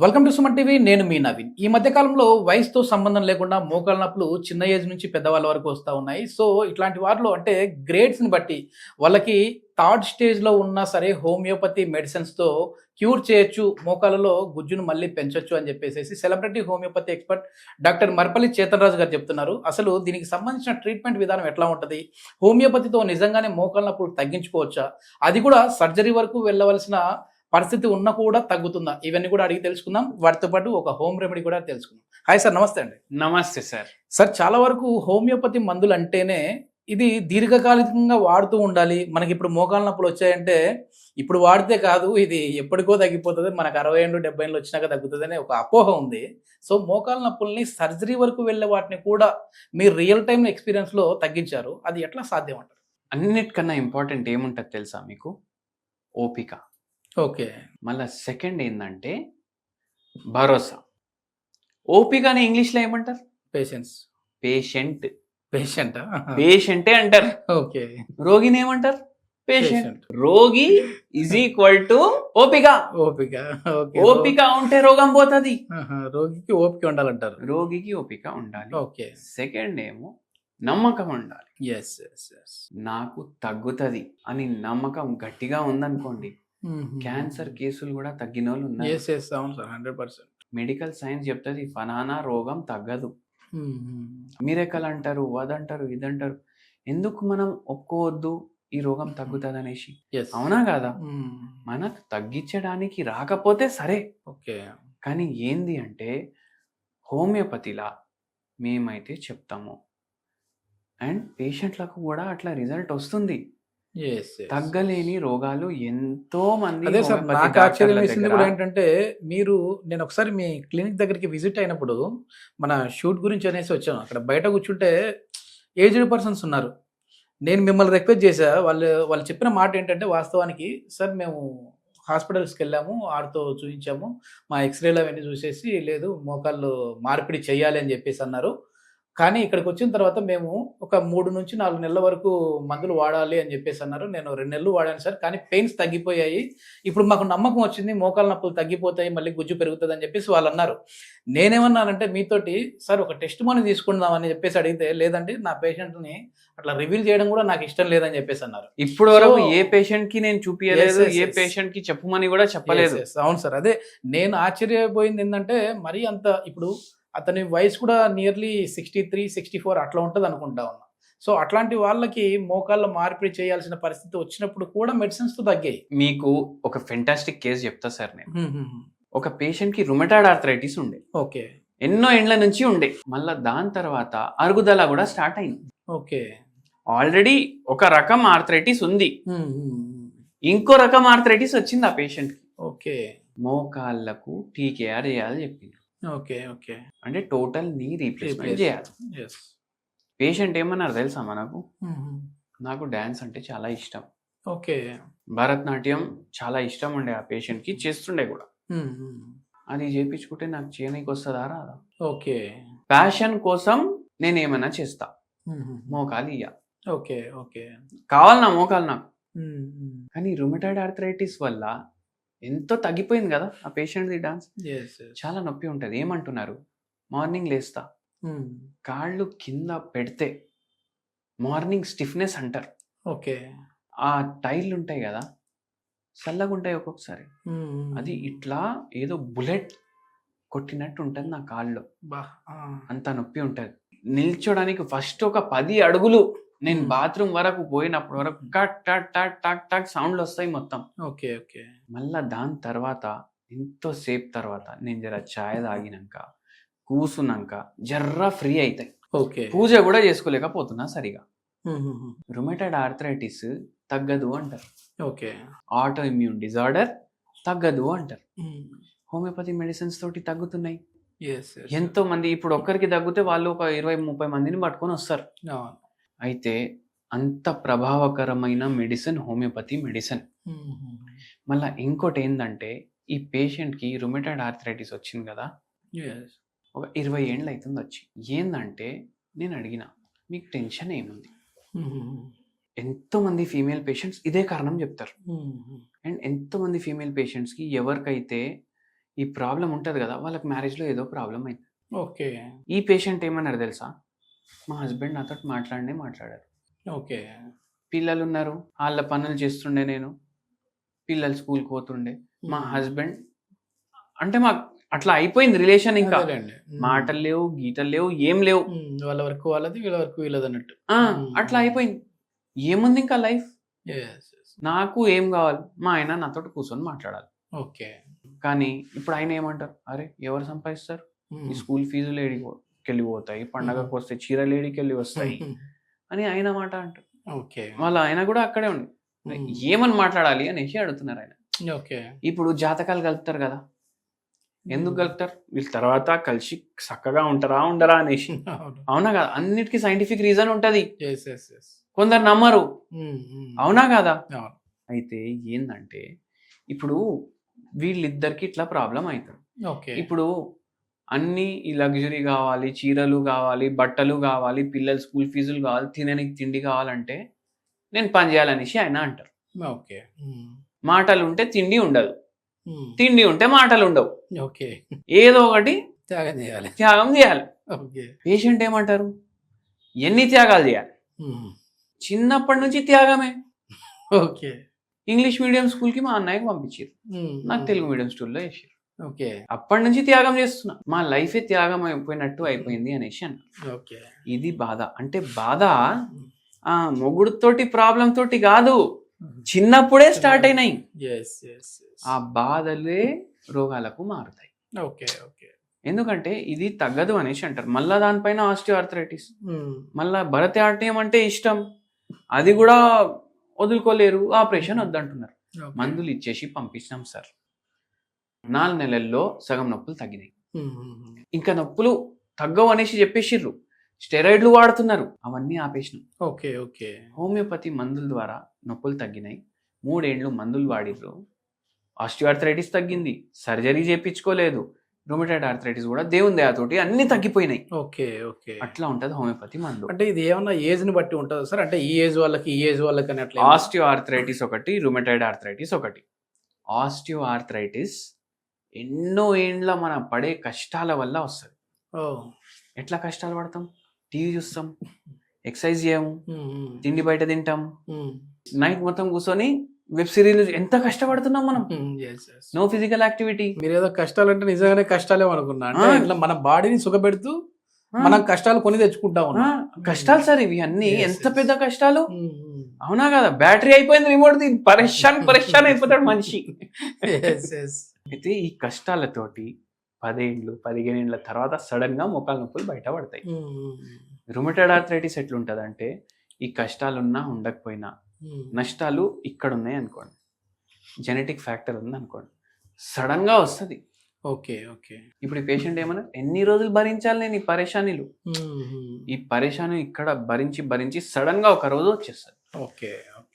Welcome to Suman TV. నేను మీ నవీన్. ఈ మధ్య కాలంలో వయసుతో సంబంధం లేకుండా మోకాళ్ళ నొప్పులు చిన్న ఏజ్ నుంచి పెద్దవాళ్ళ వరకు వస్తూ ఉన్నాయి. సో ఇట్లాంటి వాటిలో అంటే గ్రేడ్స్ని బట్టి వాళ్ళకి థర్డ్ స్టేజ్లో ఉన్నా సరే హోమియోపతి మెడిసిన్స్తో క్యూర్ చేయొచ్చు, మోకాళ్ళలో గుజ్జును మళ్ళీ పెంచొచ్చు అని చెప్పేసి celebrity homeopathy expert doctor Marpalli Chetan Raju garu చెప్తున్నారు. అసలు దీనికి సంబంధించిన ట్రీట్మెంట్ విధానం ఎట్లా ఉంటుంది, హోమియోపతితో నిజంగానే మోకాళ్ళ నొప్పులు తగ్గించుకోవచ్చా, అది కూడా సర్జరీ వరకు వెళ్ళవలసిన పరిస్థితి ఉన్నా కూడా తగ్గుతుందా, ఇవన్నీ కూడా అడిగి తెలుసుకుందాం. వాటితో పాటు ఒక హోమ్ రెమెడీ కూడా తెలుసుకుందాం. హాయ్ సార్, నమస్తే అండి. నమస్తే సార్. సార్, చాలా వరకు హోమియోపతి మందులు అంటేనే ఇది దీర్ఘకాలికంగా వాడుతూ ఉండాలి. మనకి ఇప్పుడు మోకాళ్ళ నొప్పులు వచ్చాయంటే ఇప్పుడు వాడితే కాదు, ఇది ఎప్పటికో తగ్గిపోతుంది, మనకు 60 ఏళ్ళు 70 ఏళ్ళు వచ్చినాక తగ్గుతుంది అనే ఒక అపోహ ఉంది. సో మోకాళ్ళ నొప్పుల్ని సర్జరీ వరకు వెళ్ళే వాటిని కూడా మీరు రియల్ టైమ్ ఎక్స్పీరియన్స్లో తగ్గించారు. అది ఎట్లా సాధ్యం అంటారు? అన్నిటికన్నా ఇంపార్టెంట్ ఏముంటుంది తెలుసా మీకు? ఓపిక. ఓకే. మళ్ళా సెకండ్ ఏంటంటే భరోసా. ఓపికని ఇంగ్లీష్లో ఏమంటారు? పేషెన్స్. పేషెంట్. పేషెంట్. పేషెంటే అంటారు. ఓకే. రోగిని ఏమంటారు? పేషెంట్. పేషెంట్. రోగి ఈజ్ ఈక్వల్ టు ఓపిక. ఓపిక. ఓకే. ఓపిక ఉంటే రోగం పోతుంది. రోగికి ఓపిక ఉండాలంటారు. రోగికి ఓపిక ఉండాలి. ఓకే. సెకండ్ ఏమో నమ్మకం ఉండాలి. Yes yes yes. నాకు తగ్గుతుంది అని నమ్మకం గట్టిగా ఉందనుకోండి, క్యాన్సర్ కేసులు కూడా తగ్గిన వాళ్ళు ఉన్నారు. ఎస్ ఎస్, అవును సార్, 100%. మెడికల్ సైన్స్ చెప్తుంది ఫలానా రోగం తగ్గదు. మిరకల్ అంటారు, అదంటారు, ఇదంటారు. ఎందుకు మనం ఒప్పుకోవద్దు ఈ రోగం తగ్గుతుంది అనేసి? ఎస్. అవునా కదా? మనకు తగ్గించడానికి రాకపోతే సరే, ఓకే. కానీ ఏంది అంటే హోమియోపతిలా మేమైతే చెప్తాము అండ్ పేషెంట్లకు కూడా అట్లా రిజల్ట్ వస్తుంది. Yes yes. తగ్గలేని రోగాలు ఎంతో మంది అదే సార్, హోమియోపతి నాకు ఆశ్చర్యం డాక్టర్ల వేసింది దగ్గర కూడా ఏంటంటే నేను ఒకసారి మీ క్లినిక్ దగ్గరికి విజిట్ అయినప్పుడు మన షూట్ గురించి అనేసి వచ్చాను. అక్కడ బయట కూర్చుంటే ఏజ్డ్ పర్సన్స్ ఉన్నారు. నేను మిమ్మల్ని రిక్వెస్ట్ చేశా. వాళ్ళు చెప్పిన మాట ఏంటంటే, వాస్తవానికి సార్ మేము హాస్పిటల్స్కి వెళ్ళాము, ఆడితో చూపించాము, మా ఎక్స్రేలు అవన్నీ చూసేసి లేదు మోకాళ్ళు మార్పిడి చేయాలి అని చెప్పేసి అన్నారు. కానీ ఇక్కడికి వచ్చిన తర్వాత మేము ఒక 3 నుంచి 4 నెలల వరకు మందులు వాడాలి అని చెప్పేసి అన్నారు. నేను 2 నెలలు వాడాను సార్, కానీ పెయిన్స్ తగ్గిపోయాయి. ఇప్పుడు మాకు నమ్మకం వచ్చింది, మోకాళ్ళ నొప్పులు తగ్గిపోతాయి, మళ్ళీ గుజ్జు పెరుగుతుంది అని చెప్పేసి వాళ్ళు అన్నారు. నేనేమన్నానంటే మీతోటి, సార్ ఒక టెస్ట్ మనీ తీసుకుందాం అని చెప్పేసి అడిగితే, లేదండి నా పేషెంట్ని అట్లా రివీల్ చేయడం కూడా నాకు ఇష్టం లేదని చెప్పేసి అన్నారు. ఇప్పుడు వరకు ఏ పేషెంట్ కి నేను చూపించలేదు, ఏ పేషెంట్ కి చెప్పమని కూడా చెప్పలేదు. అవును సార్, అదే నేను ఆశ్చర్యపోయింది ఏంటంటే, మరి అంత ఇప్పుడు అతని వయసు కూడా నియర్లీ 63, 64 అట్లా ఉంటుంది అనుకుంటా ఉన్నా. సో అట్లాంటి వాళ్ళకి మోకాళ్ళ మార్పిడి చేయాల్సిన పరిస్థితి వచ్చినప్పుడు కూడా మెడిసిన్స్ తో తగ్గాయి. మీకు ఒక ఫెంటాస్టిక్ కేసు చెప్తా సార్ నేను. ఒక పేషెంట్ కి రుమటాయిడ్ ఆర్థరైటిస్ ఉండే. ఓకే. ఎన్నో ఏండ్ల నుంచి ఉండే. మళ్ళా దాని తర్వాత అరుగుదల కూడా స్టార్ట్ అయింది. ఓకే. ఆల్రెడీ ఒక రకం ఆర్థరైటిస్ ఉంది, ఇంకో రకం ఆర్థరైటిస్ వచ్చింది ఆ పేషెంట్ కి. ఓకే. మోకాళ్ళకు టీకేఆర్ చేయాలి చెప్పింది. ఓకే. ఓకే. అంటే టోటల్ నీ రీప్లేస్మెంట్ చేయాలి. పేషెంట్ ఏమన్నారు తెలుసా మనకు? నాకు డాన్స్ అంటే చాలా ఇష్టం, ఓకే, భరతనాట్యం చాలా ఇష్టం ఉండే ఆ పేషెంట్ కి, చేస్తుండే కూడా. అది చేయించుకుంటే నాకు చేయనీకి వస్తుందా రాదా? ఓకే. ప్యాషన్ కోసం నేను ఏమైనా చేస్తా, మోకాలు ఇయ్య. ఓకే. ఓకే. కావాలి నా మోకాలు నాకు. కానీ రుమటాయిడ్ ఆర్థరైటిస్ వల్ల ఎంతో తగ్గిపోయింది కదా ఆ పేషెంట్ది డాన్స్. చాలా నొప్పి ఉంటుంది. ఏమంటున్నారు? మార్నింగ్ లేస్తా, కాళ్ళు కింద పెడితే మార్నింగ్ స్టిఫ్నెస్ అంటారు. ఓకే. ఆ టైర్లు ఉంటాయి కదా, చల్లగా ఉంటాయి ఒక్కొక్కసారి, అది ఇట్లా ఏదో బుల్లెట్ కొట్టినట్టు ఉంటుంది నా కాళ్ళు. అంత నొప్పి ఉంటుంది. నిల్చోడానికి ఫస్ట్ ఒక 10 అడుగులు నేను బాత్రూమ్ వరకు పోయినప్పుడు వరకు కట్ టక్ టక్ టక్ టక్ సౌండ్లు వస్తాయి మొత్తం. ఓకే. ఓకే. మళ్ళా దాని తర్వాత ఎంతో సేపు తర్వాత నేను జర ఛాయ్ తాగినాక కూసున్నాక జర్రా ఫ్రీ అవుతాయి. ఓకే. పూజ కూడా చేసుకోలేకపోతున్నా సరిగా. రుమటాయిడ్ ఆర్థరైటిస్ తగ్గదు అంటారు. ఓకే. ఆటో ఇమ్యూన్ డిజార్డర్ తగ్గదు అంటారు. హోమియోపతి మెడిసిన్స్ తోటి తగ్గుతున్నాయి. ఎంతో మంది ఇప్పుడు ఒక్కరికి తగ్గితే వాళ్ళు ఒక 20-30 మందిని పట్టుకొని వస్తారు. అయితే అంత ప్రభావకరమైన మెడిసిన్ హోమియోపతి మెడిసిన్. మళ్ళీ ఇంకోటి ఏంటంటే, ఈ పేషెంట్కి రుమటాయిడ్ ఆర్థరైటిస్ వచ్చింది కదా, ఒక 20 ఏళ్ళు అవుతుంది వచ్చి. ఏంటంటే నేను అడిగిన, మీకు టెన్షన్ ఏముంది? ఎంతో మంది ఫీమేల్ పేషెంట్స్ ఇదే కారణం చెప్తారు. అండ్ ఎంతో మంది ఫీమేల్ పేషెంట్స్కి ఎవరికైతే ఈ ప్రాబ్లం ఉంటది కదా, వాళ్ళకి మ్యారేజ్లో ఏదో ప్రాబ్లం అయింది. ఓకే. ఈ పేషెంట్ ఏమన్నారు తెలుసా, మా హస్బెండ్ నాతో మాట్లాడారు. ఓకే. పిల్లలు ఉన్నారు, వాళ్ళ పనులు చేస్తుండే, నేను పిల్లలు స్కూల్కి పోతుండే, మా హస్బెండ్ అంటే మాకు అట్లా అయిపోయింది రిలేషన్. ఇంకా మాటలు లేవు, గీతలు లేవు, ఏం లేవు. వాళ్ళ వరకు వాళ్ళది, వీళ్ళ వరకు వీళ్ళది అన్నట్టు. అట్లా అయిపోయింది. ఏముంది ఇంకా లైఫ్. నాకు ఏం కావాలి, మా ఆయన నాతో కూర్చొని మాట్లాడాలి. ఓకే. కానీ ఇప్పుడు ఆయన ఏమంటారు, అరే ఎవరు సంపాదిస్తారు, ఈ స్కూల్ ఫీజులు ఏడికెళ్ళి పోతాయి, పండగకు వస్తే చీరలు ఏడికెళ్ళి వస్తాయి అని ఆయన మాట అంటారు. ఓకే. వాళ్ళ ఆయన కూడా అక్కడే ఉండి ఏమని మాట్లాడాలి అనేసి అడుగుతున్నారు ఆయన. ఓకే. ఇప్పుడు జాతకాలు కలుపుతారు కదా, ఎందుకు కలుపుతారు, వీళ్ళ తర్వాత కలిసి చక్కగా ఉంటారా ఉండరా అనేసి. అవునా కదా, అన్నిటికీ సైంటిఫిక్ రీజన్ ఉంటది. కొందరు నమ్మరు. అవునా కదా. అయితే ఏందంటే ఇప్పుడు వీళ్ళిద్దరికి ఇట్లా ప్రాబ్లం అవుతుంది. ఇప్పుడు అన్ని ఈ లగ్జరీ కావాలి, చీరలు కావాలి, బట్టలు కావాలి, పిల్లల స్కూల్ ఫీజులు కావాలి, తినడానికి తిండి కావాలంటే నేను పని చేయాలనేసి ఆయన అంటారు. ఓకే. మాటలు ఉంటే తిండి ఉండదు, తిండి ఉంటే మాటలు ఉండవు. ఓకే. ఏదో ఒకటి త్యాగం చేయాలి. పేషెంట్ ఏమంటారు, ఎన్ని త్యాగాలు చేయాలి, చిన్నప్పటి నుంచి త్యాగమే. ఓకే. ఇంగ్లీష్ మీడియం స్కూల్కి మా అన్నయ్యకి పంపించారు, నాకు తెలుగు మీడియం స్కూల్లో వేసారు. ఓకే. అప్పటి నుంచి త్యాగం చేస్తున్నా, మా లైఫే త్యాగం అయిపోయినట్టు అయిపోయింది అనేసి అన్న. ఓకే. ఇది బాధ. అంటే బాధ ఆ మొగుడుతోటి ప్రాబ్లం తోటి కాదు, చిన్నప్పుడే స్టార్ట్ అయినాయి. ఆ బాధలే రోగాలకు మారుతాయి. ఓకే. ఓకే. ఎందుకంటే ఇది తగ్గదు అనేసి అంటారు. మళ్ళా దానిపైన ఆస్టియోఆర్థరైటిస్, మళ్ళా భరతనాట్యం అంటే ఇష్టం, అది కూడా వదులుకోలేరు, ఆపరేషన్ వద్దంటున్నారు. మందులు ఇచ్చేసి పంపించినాం సార్, 4 నెలల్లో సగం నొప్పులు తగ్గినాయి. ఇంకా నొప్పులు తగ్గవు అనేసి చెప్పేసిర్రు, స్టెరాయిడ్లు వాడుతున్నారు, అవన్నీ ఆపేసినాం. ఓకే. ఓకే. హోమియోపతి మందుల ద్వారా నొప్పులు తగ్గినాయి. 3 ఏళ్ళు మందులు వాడిర్రు, ఆస్టియోఆర్థరైటిస్ తగ్గింది, సర్జరీ చేయించుకోలేదు, రొమటాయిడ్ ఆర్థరైటిస్ కూడా దేవుని దయతోటి అన్ని తగ్గిపోయినాయి. ఓకే. ఓకే. అట్లా ఉంటది హోమియోపతి మందు. అంటే ఇది ఏమన్నా ఏజ్ ని బట్టి ఉంటుందా సార్, అంటే ఈ ఏజ్ వాళ్ళకి ఈ ఏజ్ వాళ్ళకి అని అట్లా? ఆస్టియోఆర్థరైటిస్ ఒకటి, రొమటాయిడ్ ఆర్థరైటిస్ ఒకటి. ఆస్టియోఆర్థరైటిస్ ఎన్నో ఏండ్ల మన పడే కష్టాల వల్ల వస్తుంది. ఎట్లా కష్టాలు పడతాం, టీవీ చూస్తాం, ఎక్సర్సైజ్ చేయము, తిండి బయట తింటాం, నైట్ మొత్తం కూర్చొని వెబ్ సిరీస్, ఎంత కష్టపడుతున్నాం మనం. No physical activity. మీరు ఏదో కష్టాలు అంటే నిజంగానే కష్టాలే అనుకున్నా, అంటే ఇట్లా మన బాడీని సుఖపెడుతూ మనం కష్టాలు కొని తెచ్చుకుంటాం. కష్టాలు సార్ ఇవి అన్ని, ఎంత పెద్ద కష్టాలు. అవునా కదా, బ్యాటరీ అయిపోయింది రిమోట్, పరేషాన్ అయిపోతాడు మనిషి. అయితే ఈ కష్టాలతోటి 10 ఏళ్ళు 15 ఏళ్ళ తర్వాత సడన్ గా మోకాలు నొప్పులు బయట పడతాయి. రుమటాయిడ్ ఆర్థరైటిస్ ఎట్లుంటదంటే, ఈ కష్టాలున్నా ఉండకపోయినా నష్టాలు ఇక్కడ ఉన్నాయి అనుకోండి, జెనెటిక్ ఫ్యాక్టర్ ఉంది అనుకోండి, సడన్ గా వస్తుంది. ఓకే. ఓకే. ఇప్పుడు ఈ పేషెంట్ ఏమన్నా, ఎన్ని రోజులు భరించాలి నేను ఈ పరేషానీలు, ఈ పరేషాని ఇక్కడ భరించి సడన్ గా ఒక రోజు వచ్చేస్తుంది. ఓకే.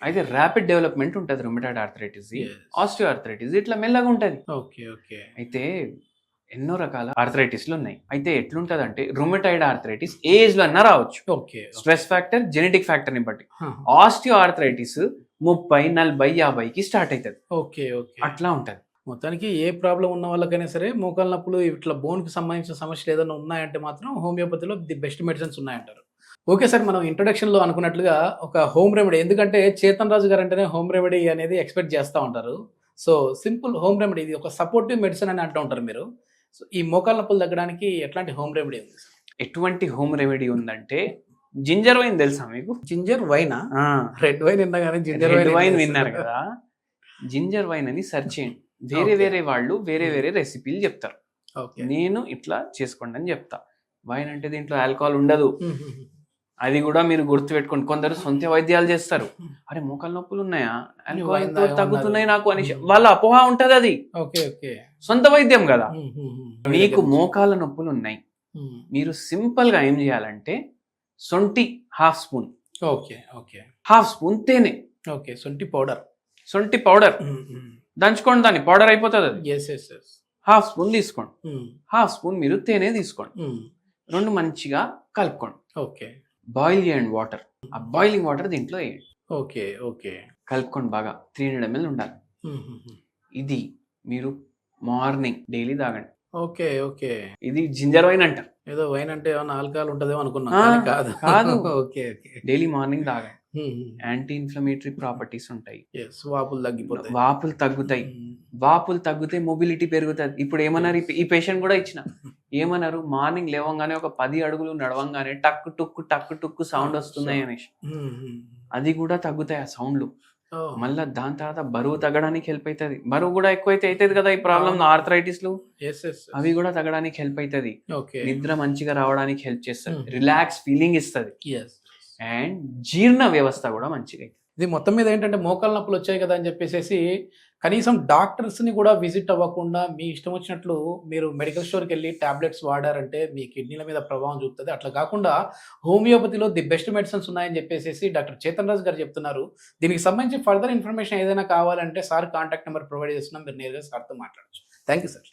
అయితే ర్యాపిడ్ డెవలప్మెంట్ ఉంటుంది రుమటాయిడ్ ఆర్థరైటిస్, ఆస్టియోఆర్థరైటిస్ ఇట్లా మెల్లగా ఉంటుంది. ఓకే. ఓకే. అయితే ఎన్నో రకాల ఆర్థరైటిస్లు ఉన్నాయి. అయితే ఎట్లుంటది అంటే, రుమటాయిడ్ ఆర్థరైటిస్ ఏజ్ లో అన్నా రావచ్చు. Okay. Stress factor, genetic factor ని బట్టి. ఆస్టియోఆర్థరైటిస్ 30, 40, 50కి స్టార్ట్ అవుతుంది. ఓకే. ఓకే. అట్లా ఉంటది. మొత్తానికి ఏ ప్రాబ్లం ఉన్న వాళ్ళకైనా సరే, మోకాళ్ళ నొప్పులు ఇట్లా బోన్ కి సంబంధించిన సమస్యలు ఏదైనా ఉన్నాయంటే మాత్రం హోమియోపతిలో ది బెస్ట్ మెడిసిన్స్ ఉన్నాయంటారు. ఓకే సార్, మనం ఇంట్రొడక్షన్ లో అనుకున్నట్లుగా ఒక హోమ్ రెమెడీ, ఎందుకంటే చేతన్ రాజు గారు అంటేనే హోమ్ రెమెడీ అనేది ఎక్స్పెక్ట్ చేస్తూ ఉంటారు. సో సింపుల్ హోమ్ రెమెడీ, ఇది ఒక సపోర్టివ్ మెడిసిన్ అని అంటూ ఉంటారు మీరు. సో ఈ మోకాళ్ళ నొప్పులు తగ్గడానికి ఎట్లాంటి హోమ్ రెమెడీ ఉంది? ఎటువంటి హోమ్ రెమెడీ ఉందంటే, జింజర్ వైన్ తెలుసా మీకు? జింజర్ వైనా? రెడ్ వైన్ విన్నా కానీ జింజర్ వైన్ విన్నారు కదా. జింజర్ వైన్ అని సెర్చ్ చేయండి. వేరే వాళ్ళు వేరే రెసిపీలు చెప్తారు, నేను ఇట్లా చేసుకోండి అని చెప్తా. వైన్ అంటే దీంట్లో ఆల్కహాల్ ఉండదు, అది కూడా మీరు గుర్తు పెట్టుకోండి. కొందరు సొంత వైద్యాలు చేస్తారు, అరే మోకాళ్ళ నొప్పులు ఉన్నాయా, ఆల్కహాల్ తో తగ్గుతున్నాయి నాకు అనేసి, వాళ్ళ అపోహ ఉంటది. అది సొంత వైద్యం కదా. మీకు మోకాళ్ళ నొప్పులు ఉన్నాయి, మీరు సింపుల్ గా ఏం చేయాలంటే, సొంటి హాఫ్ స్పూన్, హాఫ్ స్పూన్ తేనె, సొంటి పౌడర్ దంచుకోండి, దాన్ని పౌడర్ అయిపోతుంది అది. హాఫ్ స్పూన్ తీసుకోండి, హాఫ్ స్పూన్ మీరు తేనె తీసుకోండి, రెండు మంచిగా కలుపుకోండి. బాయిల్ చేయండి వాటర్, ఆ బాయిలింగ్ వాటర్ దీంట్లో వేయండి. కలుపుకోండి బాగా, 300 ml ఉండాలి. ఇది మీరు మార్నింగ్ డైలీ తాగండి. ఓకే. ఓకే. ఇది జింజర్ వైన్ అంటారు. ఏదో వైన్ అంటే ఏమన్నా ఆల్కహాల్ ఉంటదేమో అనుకున్నా. ఆ! కానీ కాదు. కాదు. ఓకే. ఓకే. డైలీ మార్నింగ్ తాగండి. హ్మ్. యాంటీ ఇన్ఫ్లమేటరీ ప్రాపర్టీస్ ఉంటాయి. యెస్. వాపులు తగ్గిపోతాయి. వాపులు తగ్గుతాయి. హ్మ్. వాపులు తగ్గితే మొబిలిటీ పెరుగుతది. ఇప్పుడు ఏమన్నారు ఈ పేషెంట్ కూడా ఇచ్చిన. ఏమన్నారు మార్నింగ్ లేవంగానే ఒక 10 అడుగులు నడవంగానే టక్కు టుక్కు సౌండ్ వస్తున్నాయి అనేసి. హ్మ్. హ్మ్. అది కూడా తగ్గుతాయి ఆ సౌండ్లు. ఓహ్! మళ్ళా దాని తర్వాత బరువు తగ్గడానికి హెల్ప్ అవుతుంది. బరువు కూడా ఎక్కువైతే అవుతుంది కదా ఈ ప్రాబ్లం ఆర్థరైటిస్లు. యెస్. యెస్. అవి కూడా తగ్గడానికి హెల్ప్ అవుతుంది. ఓకే. నిద్ర మంచిగా రావడానికి హెల్ప్ చేస్తుంది. Hmm. రిలాక్స్ ఫీలింగ్ ఇస్తుంది. యెస్. అండ్ జీర్ణ వ్యవస్థ కూడా మంచిగా అవుతుంది. ఇది మొత్తం మీద ఏంటంటే మోకాళ్ళ నొప్పులు వచ్చాయి కదా అని చెప్పేసేసి కనీసం డాక్టర్స్ని కూడా విజిట్ అవ్వకుండా మీ ఇష్టం వచ్చినట్లు మీరు మెడికల్ స్టోర్కి వెళ్ళి టాబ్లెట్స్ వాడారంటే మీ కిడ్నీల మీద ప్రభావం చూపుతుంది. అట్లా కాకుండా హోమియోపతిలో ది బెస్ట్ మెడిసిన్స్ ఉన్నాయని చెప్పేసి డాక్టర్ చేతన్ రాజ్ గారు చెప్తున్నారు. దీనికి సంబంధించి ఫర్దర్ ఇన్ఫర్మేషన్ ఏదైనా కావాలంటే సార్ కాంటాక్ట్ నెంబర్ ప్రొవైడ్ చేస్తున్నాం. మీరు నేరుగా సార్తో మాట్లాడచ్చు. Thank you sir.